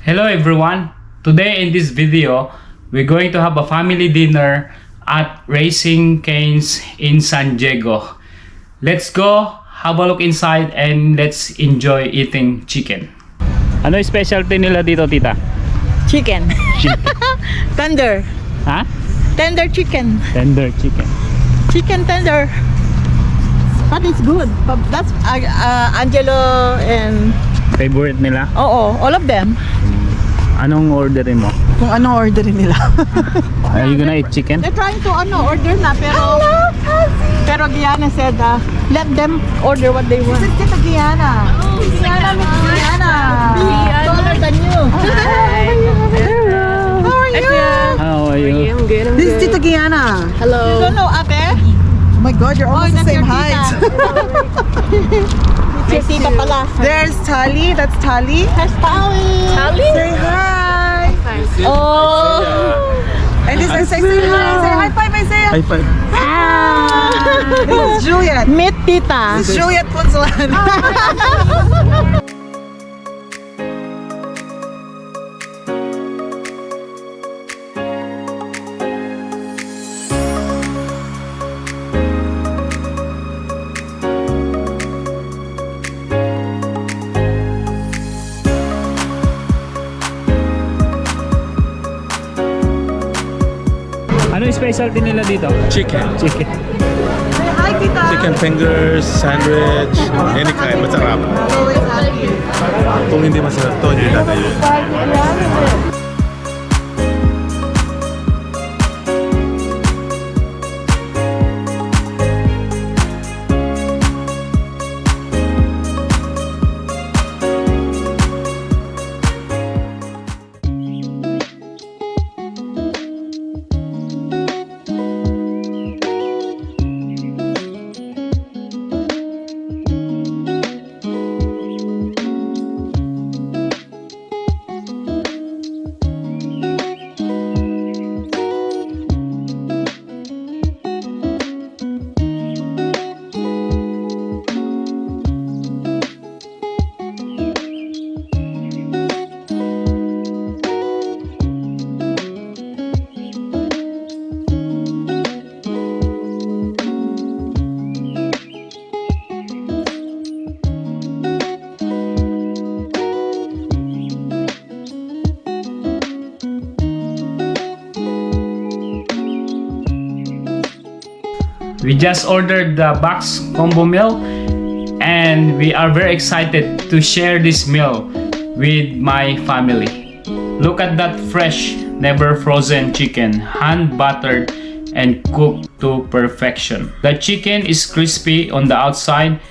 Hello everyone! Today in this video, we're going to have a family dinner at Raising Cane's in San Diego. Let's go, have a look inside and let's enjoy eating chicken. Ano yung specialty nila dito, tita? Chicken. Tender. Ha? Tender chicken. Tender chicken. Chicken tender. But it's good. That's Angelo and... Favorite nila? Oo, all of them. Anong orderin mo? Kung ano orderin nila. Are you gonna eat chicken? They're trying to order na pero Gianna said let them order what they want. This is Tita Gianna. Gianna, Miss Gianna. Taller than you. How are you? How are you? I'm good. This is Tita Gianna. Hello. You don't know Ate? Oh my god, you're almost the that's same your height. May tita pala. There's Tali, that's Tali. There's Tali. Say hi. Oh. And this is say hi. Say high five, Isaiah. High five. This is Juliet. Meet tita. This is Juliet Punzalan. Ano yung specialty nila dito? Chicken. Chicken. Say hi, Tita. Chicken fingers, sandwich, any kind. Masarap. Always happy. Kung hindi masarap to, hindi tatayo. We just ordered the box combo meal and we are very excited to share this meal with my family. Look at that fresh, never frozen chicken, hand buttered and cooked to perfection. The chicken is crispy on the outside,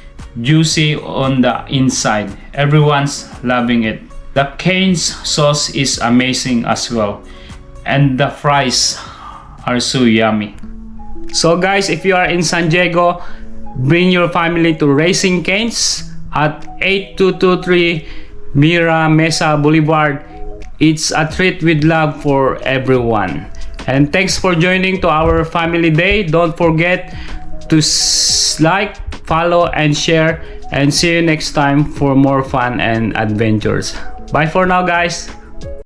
juicy on the inside. Everyone's loving it. The Cane's sauce is amazing as well, and the fries are so yummy. So guys, if you are in San Diego, bring your family to Raising Cane's at 8223 Mira Mesa Boulevard. It's a treat with love for everyone. And thanks for joining to our family day. Don't forget to like, follow, and share. And see you next time for more fun and adventures. Bye for now, guys.